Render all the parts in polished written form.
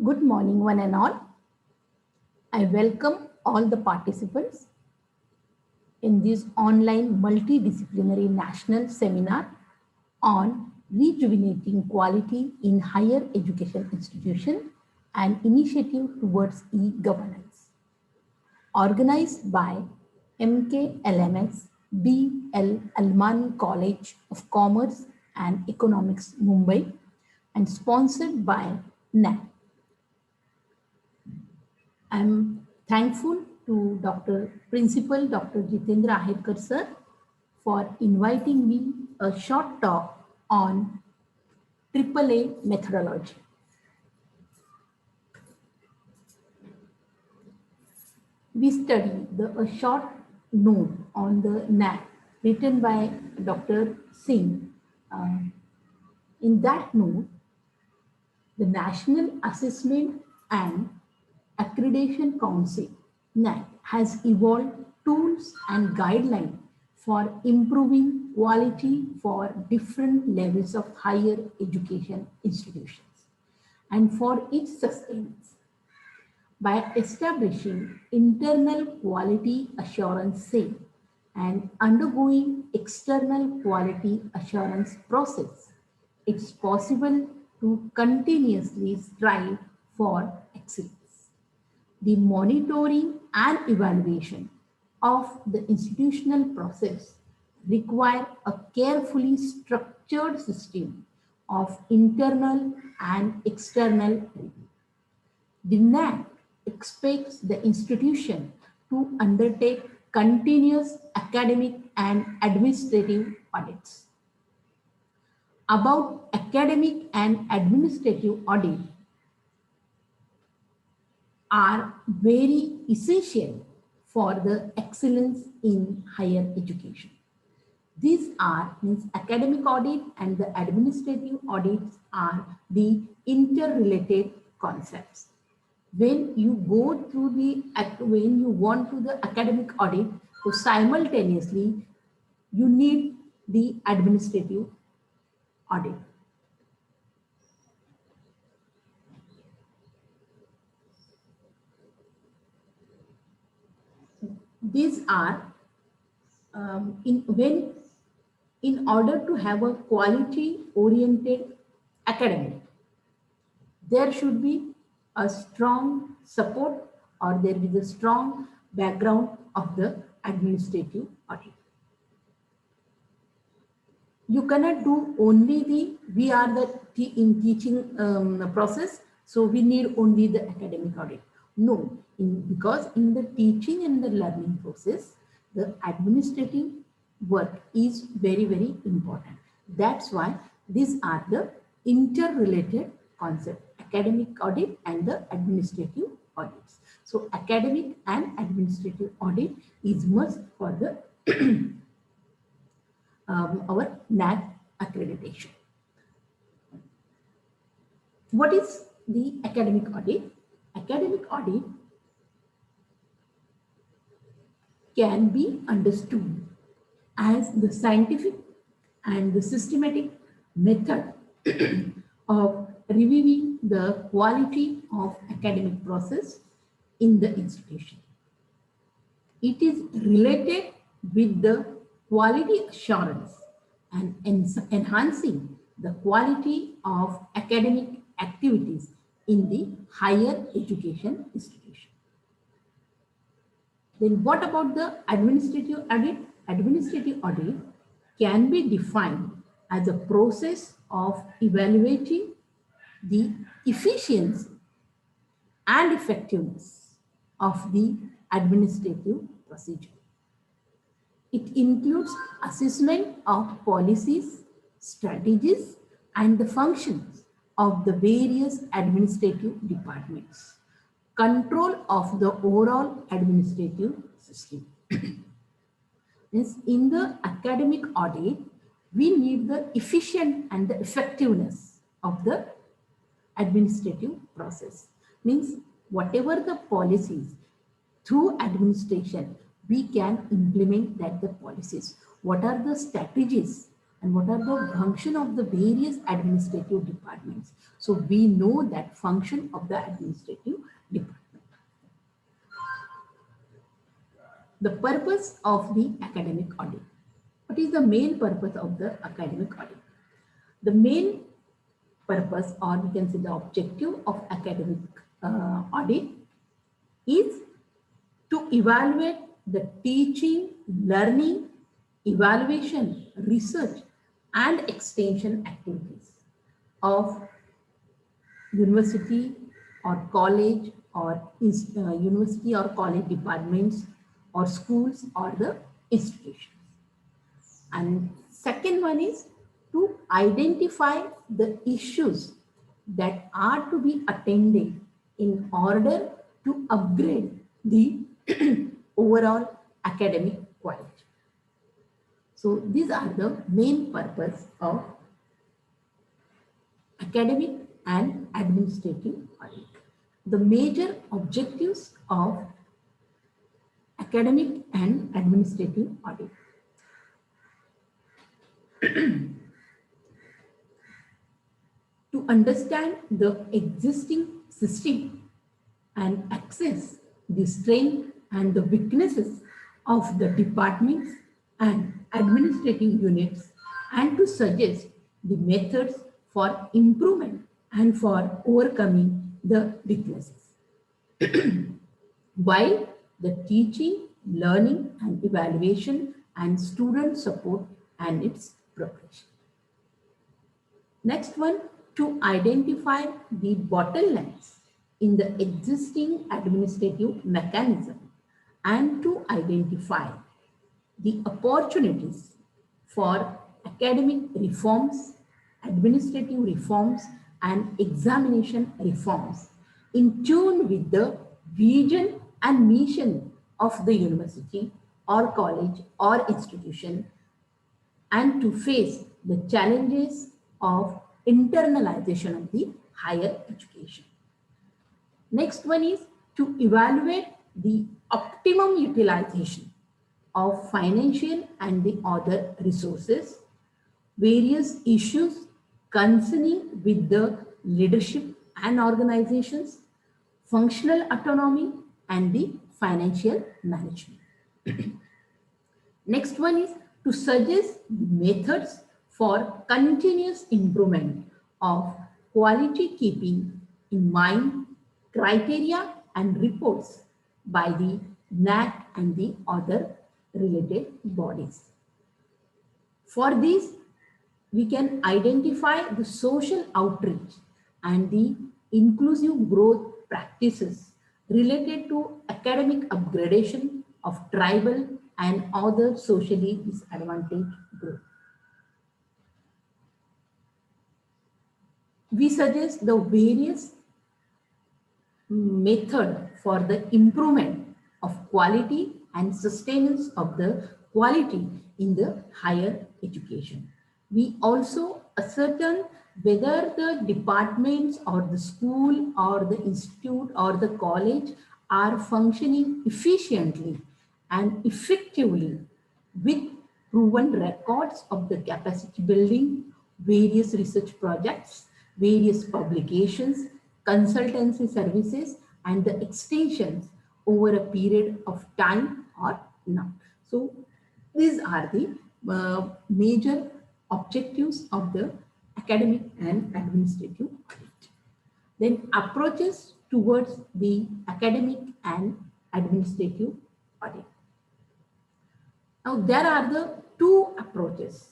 Good morning, one and all. I welcome all the participants in this online multidisciplinary national seminar on rejuvenating quality in higher education institution and initiative towards e-governance, organized by MKLMS B.L. Almani College of Commerce and Economics, Mumbai, and sponsored by NAP. I'm thankful to Principal Dr. Jitendra Ahedkar sir for inviting me a short talk on AAA methodology. We study a short note on the NAC written by Dr. Singh. In that note, the National Assessment and Accreditation Council (NAC) has evolved tools and guidelines for improving quality for different levels of higher education institutions and for its sustenance by establishing internal quality assurance cell and undergoing external quality assurance process. It's possible to continuously strive for excellence. The monitoring and evaluation of the institutional process require a carefully structured system of internal and external review. The NAC expects the institution to undertake continuous academic and administrative audits. About academic and administrative audit are very essential for the excellence in higher education. These are academic audit and the administrative audits are the interrelated concepts. When you want to the academic audit, so simultaneously you need the administrative audit. These are in order to have a quality oriented academic, there should be a strong support or there is a strong background of the administrative audit. You cannot do only we are in teaching process, so we need only the academic audit. No, because in the teaching and the learning process, the administrative work is very, very important. That's why these are the interrelated concepts, academic audit and the administrative audits. So academic and administrative audit is must for the our NAC accreditation. What is the academic audit? Academic audit can be understood as the scientific and the systematic method of reviewing the quality of academic process in the institution. It is related with the quality assurance and enhancing the quality of academic activities in the higher education institution. Then what about the administrative audit? Administrative audit can be defined as a process of evaluating the efficiency and effectiveness of the administrative procedure. It includes assessment of policies, strategies, and the functions of the various administrative departments, control of the overall administrative system. In the academic audit, we need the efficient and the effectiveness of the administrative process. Means whatever the policies through administration, we can implement the policies. What are the strategies and what are the function of the various administrative departments. So we know that function of the administrative department. The purpose of the academic audit. What is the main purpose of the academic audit? The main purpose, or we can say the objective of academic audit, is to evaluate the teaching, learning, evaluation, research, and extension activities of university or college or university or college departments or schools or the institutions. And second one is to identify the issues that are to be attended in order to upgrade the overall academic quality. So these are the main purpose of academic and administrative audit. The major objectives of academic and administrative audit. To understand the existing system and access the strength and the weaknesses of the departments and administrative units, and to suggest the methods for improvement and for overcoming the weaknesses. While the teaching, learning and evaluation and student support and its progression. Next one, to identify the bottlenecks in the existing administrative mechanism and to identify the opportunities for academic reforms, administrative reforms and examination reforms in tune with the vision and mission of the university or college or institution, and to face the challenges of internalization of the higher education. Next one is to evaluate the optimum utilization of financial and the other resources, various issues concerning with the leadership and organizations, functional autonomy and the financial management. Next one is to suggest methods for continuous improvement of quality, keeping in mind criteria and reports by the NAAC and the other related bodies. For this, we can identify the social outreach and the inclusive growth practices related to academic upgradation of tribal and other socially disadvantaged groups. We suggest the various method for the improvement of quality and sustenance of the quality in the higher education. We also ascertain whether the departments or the school or the institute or the college are functioning efficiently and effectively with proven records of the capacity building, various research projects, various publications, consultancy services, and the extensions over a period of time or not. So these are the major objectives of the academic and administrative audit. Then approaches towards the academic and administrative audit. Now there are the two approaches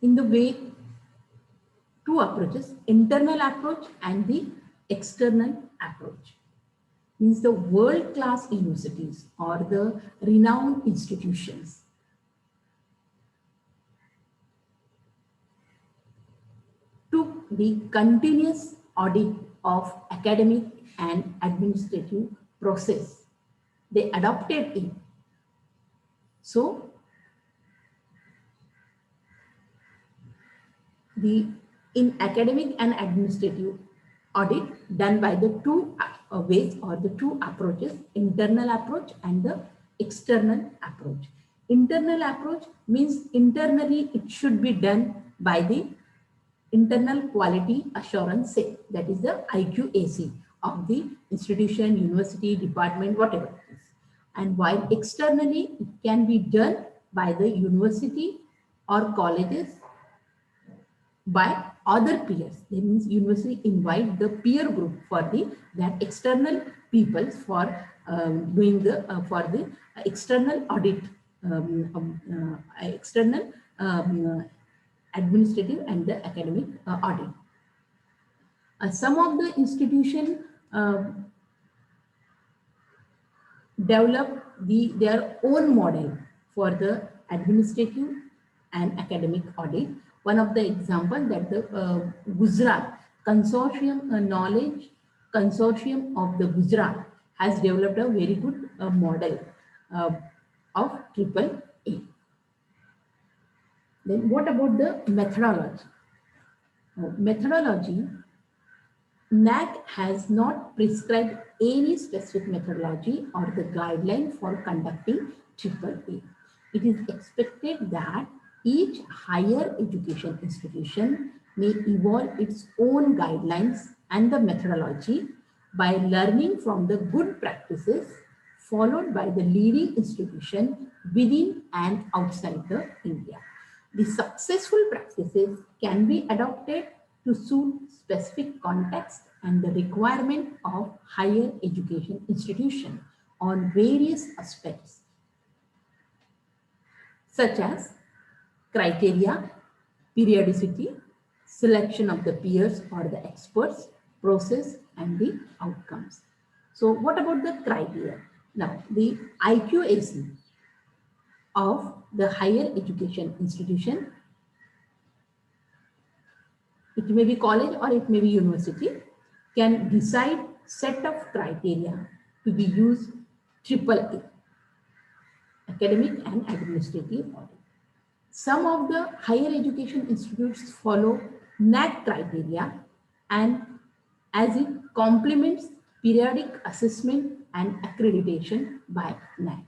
in the way, two approaches, internal approach and the external approach. Means the world-class universities or the renowned institutions took the continuous audit of academic and administrative process. They adopted it. So in academic and administrative audit done by the two ways or the two approaches, internal approach and the external approach. Internal approach means internally it should be done by the internal quality assurance cell, that is the IQAC of the institution, university, department, whatever it is. And while externally it can be done by the university or colleges by other peers. That means university invite the peer group for the that external people for doing the for the external audit, external administrative and the academic audit. Some of the institution develop their own model for the administrative and academic audit. One of the example that the Gujarat Consortium Knowledge Consortium of the Gujarat has developed a very good model of triple A. Then what about the methodology? Methodology, NAAC has not prescribed any specific methodology or the guideline for conducting triple A. It is expected that each higher education institution may evolve its own guidelines and the methodology by learning from the good practices followed by the leading institution within and outside the India. The successful practices can be adopted to suit specific context and the requirement of higher education institution on various aspects, such as criteria, periodicity, selection of the peers or the experts, process, and the outcomes. So what about the criteria? Now, the IQAC of the higher education institution, it may be college or it may be university, can decide set of criteria to be used triple A, academic and administrative audit. Some of the higher education institutes follow NAAC criteria and as it complements periodic assessment and accreditation by NAAC.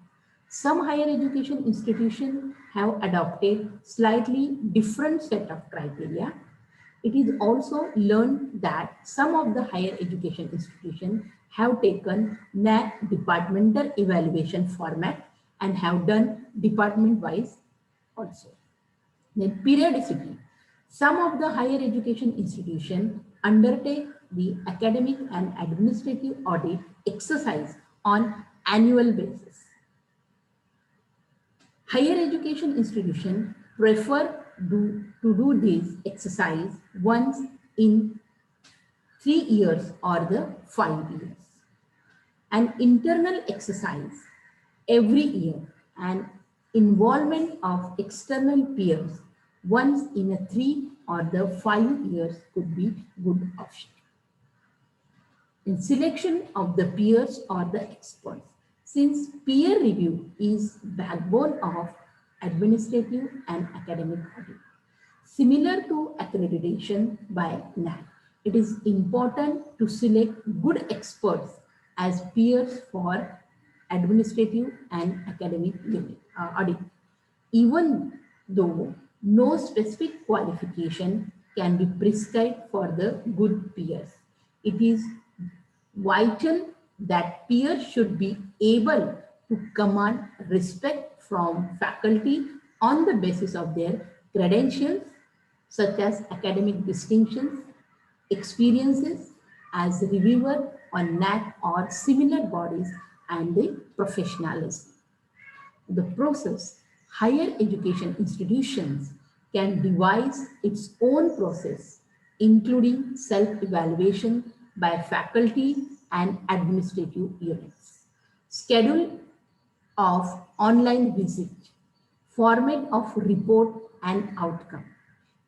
Some higher education institutions have adopted slightly different set of criteria. It is also learned that some of the higher education institutions have taken NAAC departmental evaluation format and have done department-wise also. Then periodicity. Some of the higher education institutions undertake the academic and administrative audit exercise on annual basis. Higher education institutions prefer to do this exercise once in 3 years or the 5 years. An internal exercise every year and involvement of external peers once in a 3 or the 5 years could be good option. In selection of the peers or the experts, since peer review is backbone of administrative and academic audit. Similar to accreditation by NAAC, it is important to select good experts as peers for administrative and academic audit. Even though no specific qualification can be prescribed for the good peers, it is vital that peers should be able to command respect from faculty on the basis of their credentials, such as academic distinctions, experiences as a reviewer on NAAC or similar bodies, and the professionalism. The process, higher education institutions can devise its own process, including self-evaluation by faculty and administrative units, schedule of online visit, format of report and outcome.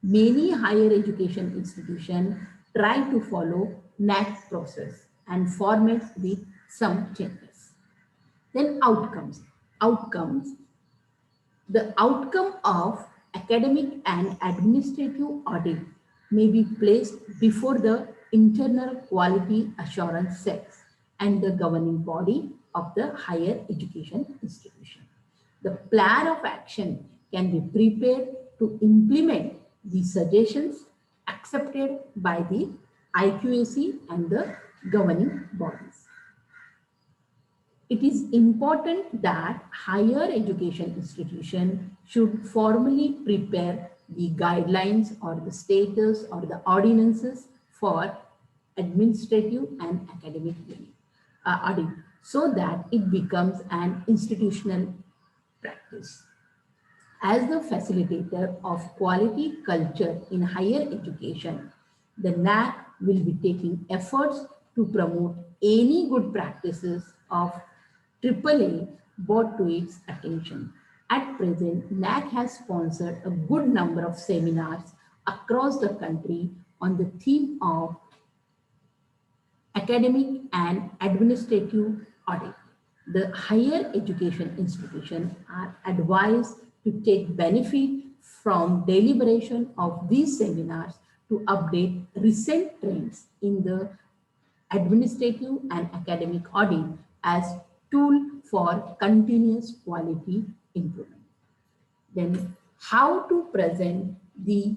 Many higher education institutions try to follow NAAC process and formats with some changes. Then outcomes. The outcome of academic and administrative audit may be placed before the internal quality assurance cells and the governing body of the higher education institution. The plan of action can be prepared to implement the suggestions accepted by the IQAC and the governing bodies. It is important that higher education institution should formally prepare the guidelines or the status or the ordinances for administrative and academic audit so that it becomes an institutional practice. As the facilitator of quality culture in higher education, the NAC will be taking efforts to promote any good practices of AAA brought to its attention. At present, NAC has sponsored a good number of seminars across the country on the theme of academic and administrative audit. The higher education institutions are advised to take benefit from deliberation of these seminars to update recent trends in the administrative and academic audit as tool for continuous quality improvement. Then how to present the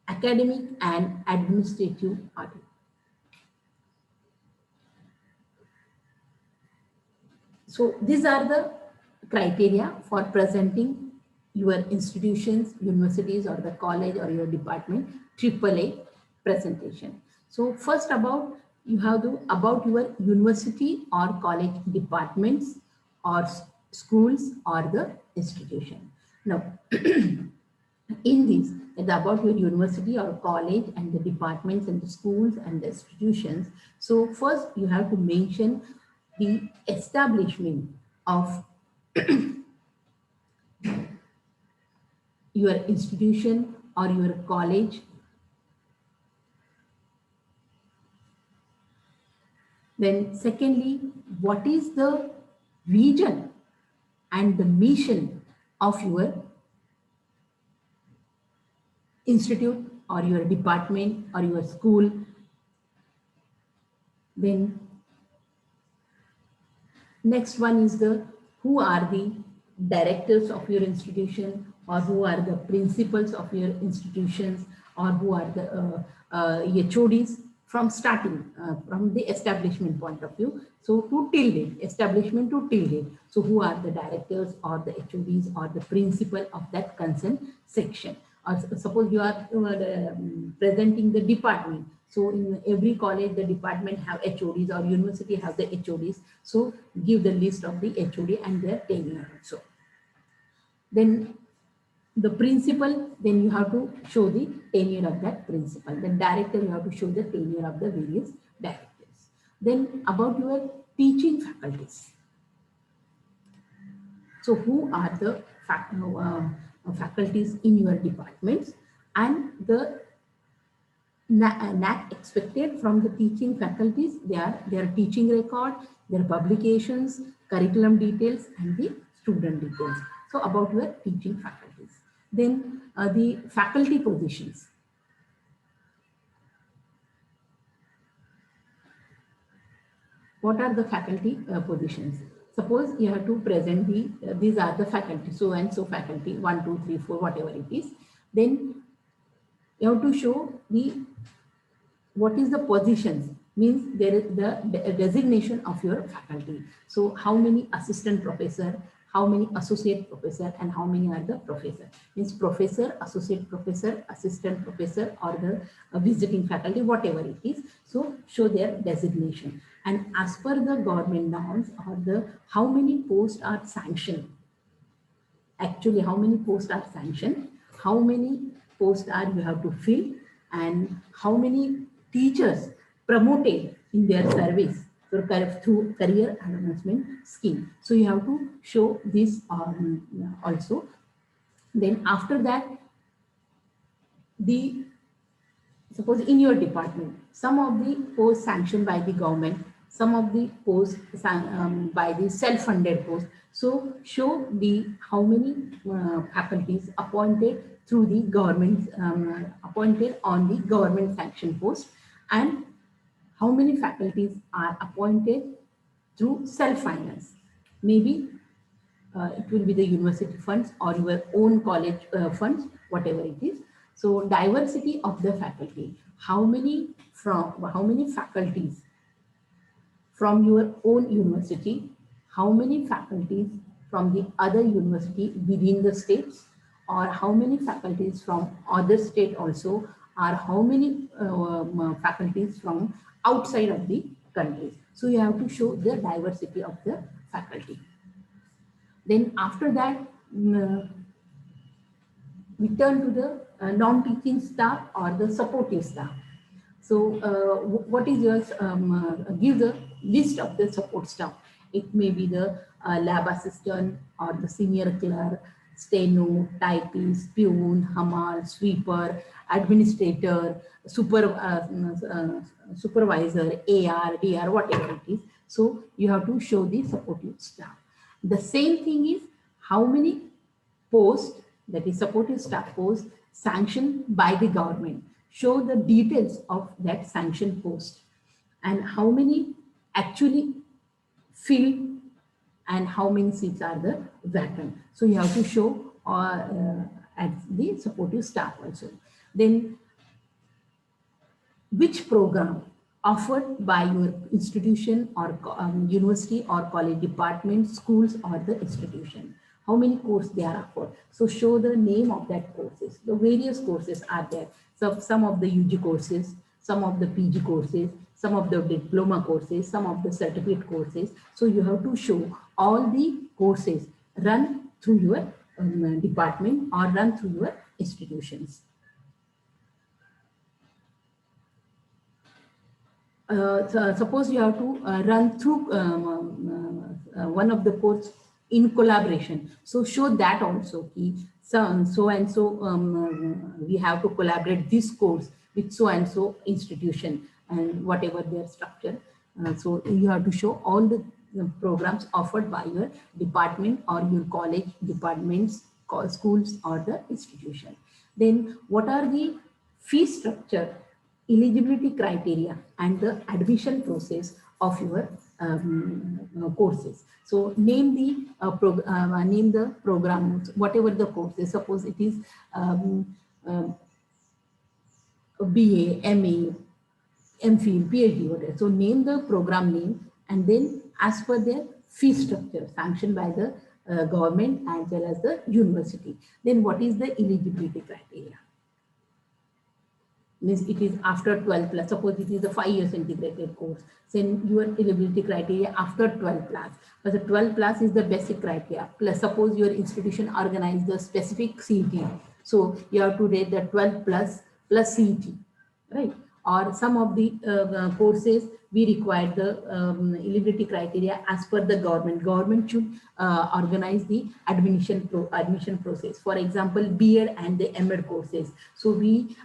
academic and administrative audit. So these are the criteria for presenting your institutions, universities or the college or your department AAA presentation. So first you have to about your university or college departments or schools or the institution. Now in this, about your university or college and the departments and the schools and the institutions. So first you have to mention the establishment of your institution or your college. Then secondly, what is the vision and the mission of your institute or your department or your school. Then next one is who are the directors of your institution or who are the principals of your institutions or who are the HODs from starting, from the establishment point of view. So to till date, establishment to till date. So who are the directors or the HODs or the principal of that concerned section. Or suppose you are presenting the department. So in every college, the department have HODs or university have the HODs. So give the list of the HOD and their tenure also. Then the principal, then you have to show the tenure of that principal. Then director, you have to show the tenure of the various directors. Then about your teaching faculties. So who are the faculties in your departments and the NAC expected from the teaching faculties, their teaching record, their publications, curriculum details and the student details. So about your teaching faculties. Then the faculty positions. What are the faculty positions? Suppose you have to present these are the faculty, so and so faculty, 1, 2, 3, 4, whatever it is. Then you have to show what is the positions, means there is the designation of your faculty. So how many assistant professor, how many associate professor and how many are the professor. Means professor, associate professor, assistant professor or the visiting faculty, whatever it is. So show their designation. And as per the government norms or how many posts are sanctioned. Actually, how many posts are sanctioned, how many posts are you have to fill and how many teachers promoted in their service through career advancement scheme. So you have to show this also. Then after that, suppose in your department, some of the posts sanctioned by the government, some of the posts by the self-funded posts. So show how many faculties appointed through the government, appointed on the government sanction post, and how many faculties are appointed through self-finance. Maybe it will be the university funds or your own college funds, whatever it is. So diversity of the faculty, how many faculties from your own university, how many faculties from the other university within the states, or how many faculties from other state also, or how many faculties from outside of the countries. So you have to show the diversity of the faculty. Then after that, we turn to the non-teaching staff or the supportive staff. So what is yours? Give the list of the support staff. It may be the lab assistant or the senior clerk, steno, typist, peon, hamal, sweeper, administrator, supervisor, AR, DR, whatever it is. So you have to show the supportive staff. The same thing is how many posts, that is supportive staff posts, sanctioned by the government. Show the details of that sanctioned post and how many actually filled and how many seats are the vacant. So you have to show at the supportive staff also. Then which program offered by your institution or university or college department, schools or the institution. How many courses they are offered. So show the name of that courses. The various courses are there. So some of the UG courses, some of the PG courses, some of the diploma courses, some of the certificate courses. So you have to show all the courses run through your department or run through your institutions. So suppose you have to run through one of the course in collaboration. So show that also. So and so we have to collaborate this course with so and so institution and whatever their structure. So you have to show all the programs offered by your department or your college, departments, schools or the institution. Then what are the fee structure, eligibility criteria and the admission process of your courses. So name the programs, whatever the courses. Suppose it is BA, MA, MPhil, PhD, whatever. So name the program name and then as per their fee structure sanctioned by the government as well as the university. Then what is the eligibility criteria? Means it is after 12 plus. Suppose it is a 5 years integrated course. Then your eligibility criteria after 12 plus. But the 12 plus is the basic criteria. Plus suppose your institution organized the specific CET. So you have to rate the 12 plus CET, right? Or some of the courses we require the eligibility criteria as per the government. Government should organize the admission process. For example, B.Ed and the M.Ed courses. So we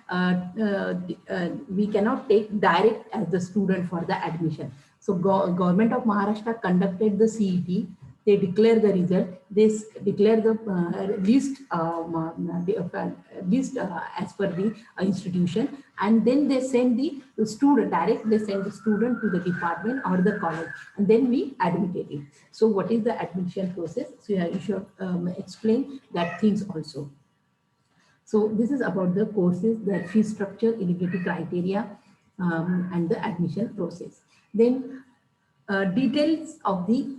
cannot take direct as the student for the admission. So government of Maharashtra conducted the CET. They declare the result. They declare the list as per the institution, and then they send the student direct. They send the student to the department or the college, and then we admitted it. So, what is the admission process? So, you should explain that things also. So, this is about the courses, their fee structure, eligibility criteria, and the admission process. Then details of the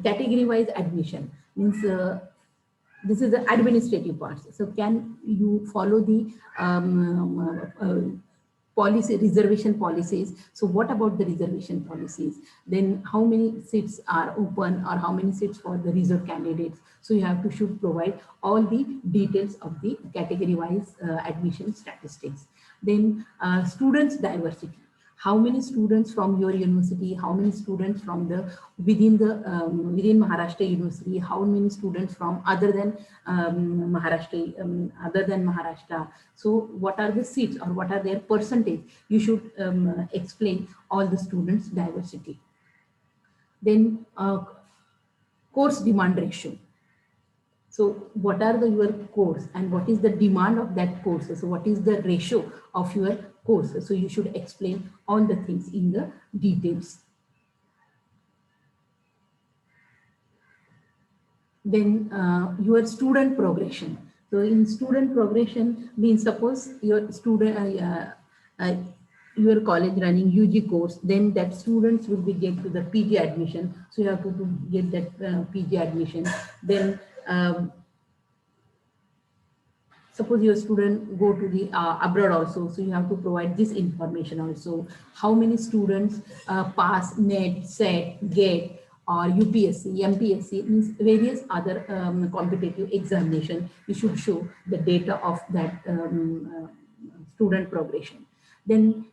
category-wise admission means this is the administrative part. So can you follow the policy, reservation policies? So what about the reservation policies? Then how many seats are open or how many seats for the reserve candidates? So you have to should provide all the details of the category-wise admission statistics. Then students diversity. How many students from your university, how many students from the within Maharashtra University, how many students from other than Maharashtra. So what are the seats or what are their percentage? You should explain all the students diversity. Then course demand ratio. So what are your course and what is the demand of that course? So what is the ratio of your course? So you should explain all the things in the details. Then your student progression. So in student progression means, suppose your student, your college running UG course, then that students will be get to the PG admission. So you have to get that PG admission. Then suppose your student go to the abroad also, so you have to provide this information also. How many students pass NET, SET, GATE, or UPSC, MPSC, means various other competitive examination. You should show the data of that student progression. Then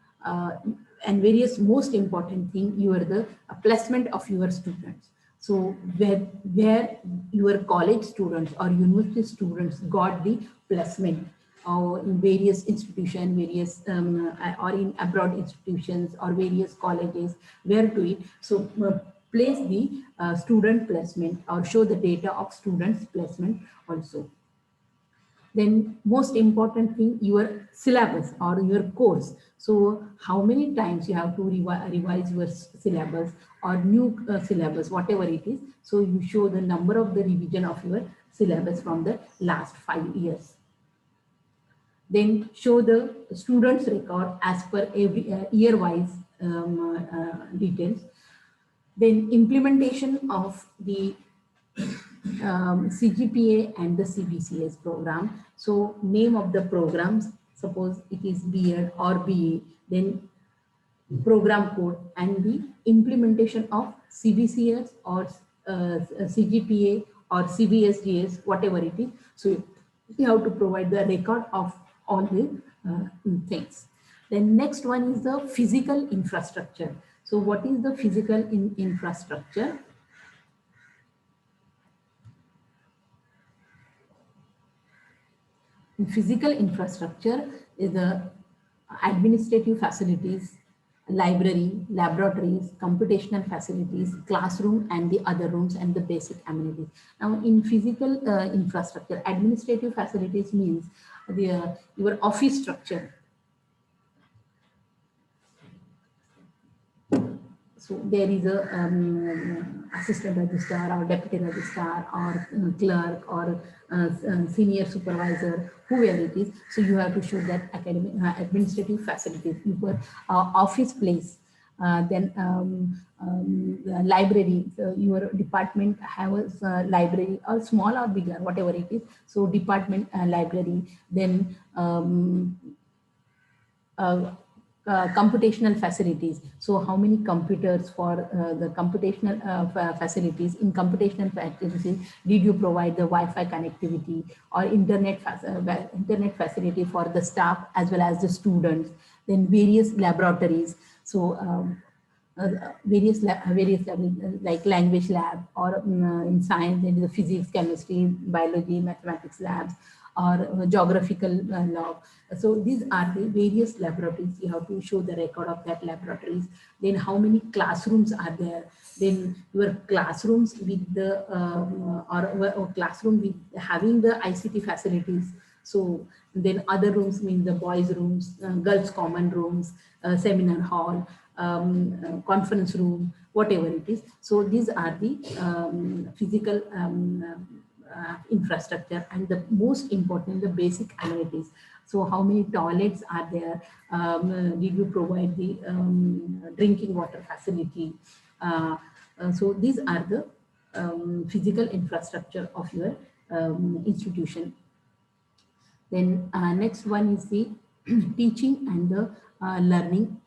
and various most important thing, you are the placement of your students. So where your college students or university students got the placement in various institutions, various or in abroad institutions or various colleges, where to it. So place the student placement or show the data of students placement also. Then most important thing, your syllabus or your course. So how many times you have to revise your syllabus or new syllabus, whatever it is. So you show the number of the revision of your syllabus from the last 5 years. Then show the students record as per every year wise details. Then implementation of the CGPA and the CBCS program. So name of the programs, suppose it is B.Ed or BA, then program code and the implementation of CBCS or CGPA or CBSGS, whatever it is. So you have to provide the record of all the things. Then next one is the physical infrastructure. So what is the physical infrastructure? Physical infrastructure is the administrative facilities, library, laboratories, computational facilities, classroom and the other rooms and the basic amenities. Now in physical infrastructure, administrative facilities means your office structure. So there is a assistant registrar or deputy registrar or clerk or senior supervisor, whoever it is. So you have to show that academic administrative facilities, your office place. Then library, so your department has a library, or small or bigger, whatever it is. So department library, then computational facilities. So how many computers for the computational facilities? In computational facilities, did you provide the Wi-Fi connectivity or internet facility for the staff as well as the students? Then various laboratories. So various like language lab, or in science, there is the physics, chemistry, biology, mathematics labs, or geographical lab. So these are the various laboratories. You have to show the record of that laboratories. Then how many classrooms are there? Then your classrooms with the or classroom with having the ICT facilities. So then other rooms mean the boys rooms, girls common rooms, seminar hall, conference room, whatever it is. So these are the physical infrastructure, and the most important, the basic amenities. So how many toilets are there? Did you provide the drinking water facility? So these are the physical infrastructure of your institution. Then next one is the teaching and the learning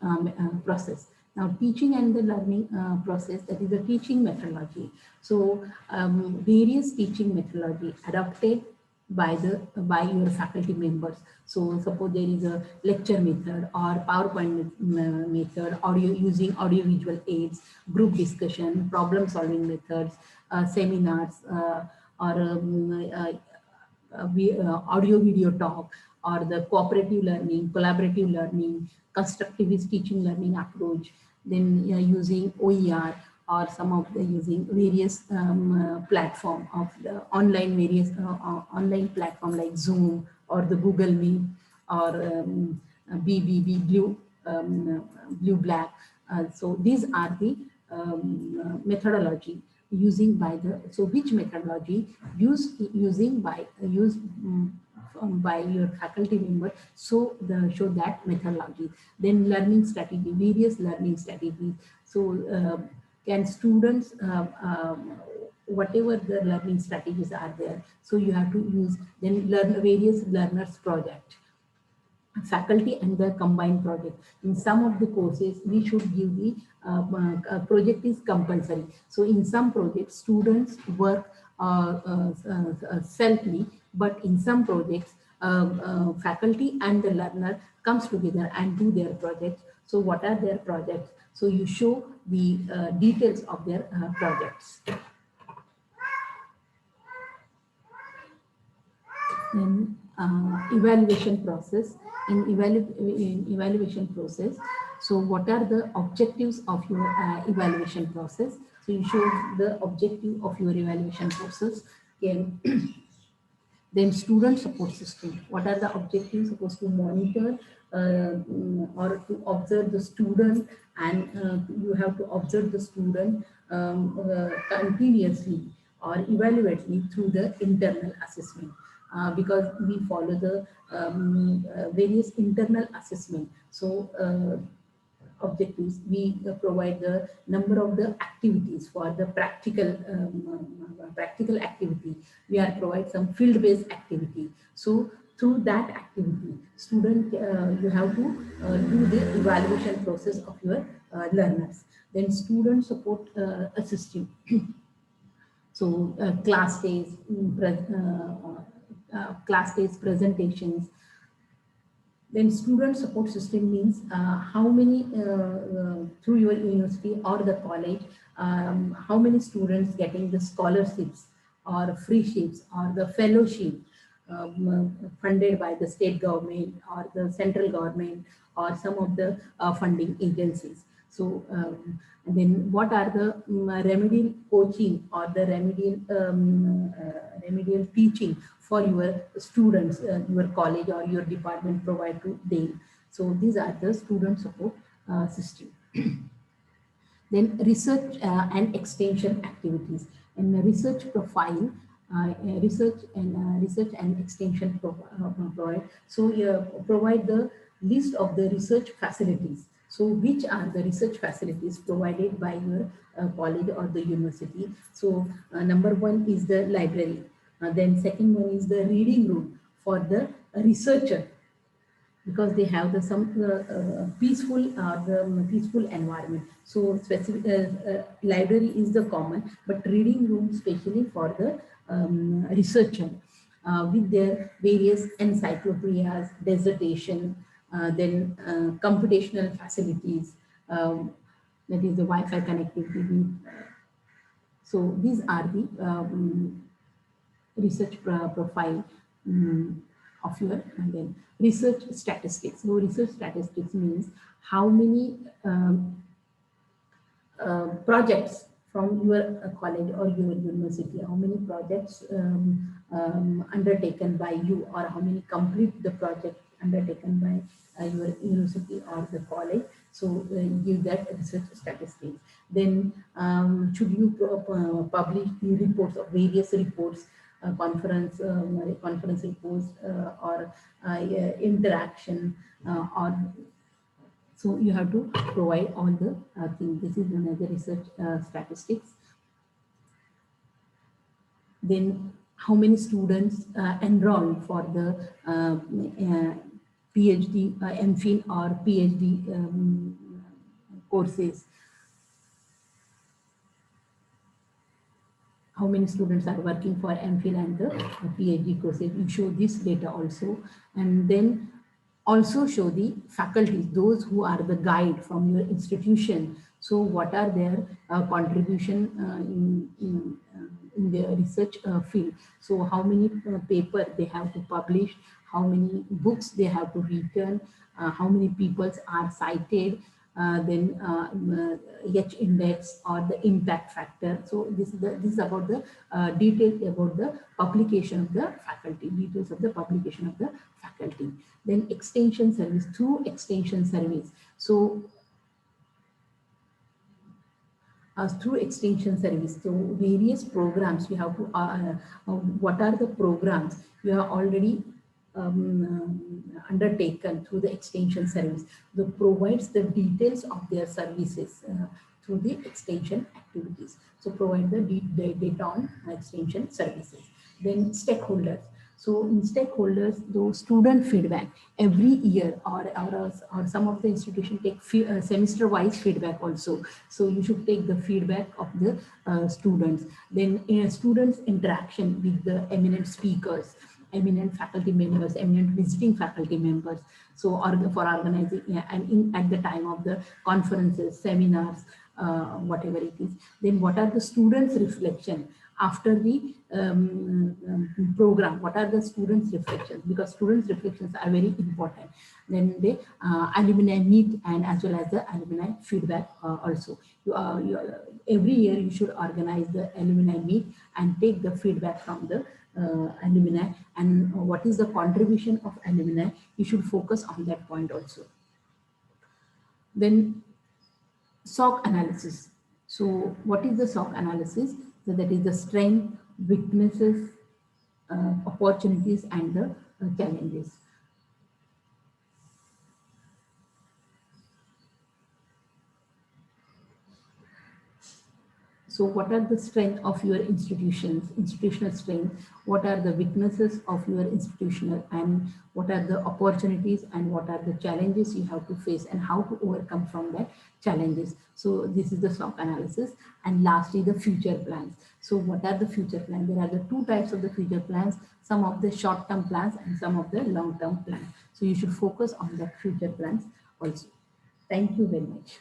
process. Now teaching and the learning process, that is the teaching methodology. So various teaching methodology adopted by your faculty members. So suppose there is a lecture method or PowerPoint method, using audio visual aids, group discussion, problem solving methods, seminars, or audio video talk, or the cooperative learning, collaborative learning, constructivist teaching learning approach. Then using OER, or some of the using various platform of the online, various online platform like Zoom or the Google Meet, or BBB, Blue Black. So these are the methodology using by the, so which methodology using by by your faculty member, so show that methodology. Then learning strategy, various learning strategies. So can students whatever the learning strategies are there, so you have to use. Then learn various learners project, faculty and the combined project. In some of the courses, we should give the project is compulsory. So in some projects, students work selfly, but in some projects, faculty and the learner comes together and do their projects. So what are their projects? So you show the details of their projects. In evaluation process, in evaluation process, so what are the objectives of your evaluation process? So you show the objective of your evaluation process. Then student support system, what are the objectives? Supposed to monitor or to observe the student, and you have to observe the student continuously or evaluate through the internal assessment. Because we follow the various internal assessment. So objectives, we provide the number of the activities for the practical activity. We are provide some field-based activity. So through that activity, student, you have to do the evaluation process of your learners. Then student support system. So class days, class days presentations. Then student support system means how many through your university or the college, how many students getting the scholarships or free ships or the fellowship funded by the state government or the central government or some of the funding agencies. So and then what are the remedial coaching or the remedial teaching for your students, your college or your department provide to them. So these are the student support system. Then research and extension activities, and research profile, research and extension provide. So provide the list of the research facilities. So which are the research facilities provided by your college or the university? So number one is the library. Then second one is the reading room for the researcher, because they have the some peaceful peaceful environment. So specific library is the common, but reading room especially for the researcher with their various encyclopedias, dissertation, then computational facilities, that is the Wi-Fi connectivity. So these are the research profile of your, and then research statistics. So research statistics means how many projects from your college or your university, how many projects undertaken by you, or how many complete the project undertaken by your university or the college. So give that research statistics. Then should you publish the reports of various reports, conference reports or interaction or so you have to provide all the things. This is another research statistics. Then how many students enroll for the PhD, MPhil or PhD courses. How many students are working for MPhil and the PhD courses. You show this data also. And then also show the faculties, those who are the guide from your institution. So what are their contribution in their research field. So how many papers they have to publish, how many books they have to return, how many people are cited, then H index or the impact factor. So this is about the details about the publication of the faculty, details of the publication of the faculty. Then extension service, through extension service. So through extension service. So various programs you have to, what are the programs you have already undertaken through the extension service. That provides the details of their services through the extension activities. So provide the data on extension services. Then stakeholders. So in stakeholders, those student feedback every year, or some of the institution take semester-wise feedback also. So you should take the feedback of the students. Then students' interaction with the eminent speakers, eminent faculty members, eminent visiting faculty members. So for organizing, yeah, and at the time of the conferences, seminars, whatever it is. Then what are the students' reflection after the program? What are the students' reflections? Because students' reflections are very important. Then the alumni meet, and as well as the alumni feedback also. Every year you should organize the alumni meet and take the feedback from the alumni, and what is the contribution of alumni. You should focus on that point also. Then SOC analysis. So what is the SOC analysis? So that is the strength, weaknesses, opportunities, and the challenges. So what are the strengths of your institutional strength? What are the weaknesses of your institutional, and what are the opportunities, and what are the challenges you have to face, and how to overcome from that challenges? So this is the SOC analysis. And lastly, the future plans. So what are the future plans? There are the two types of the future plans, some of the short-term plans and some of the long-term plans. So you should focus on the future plans also. Thank you very much.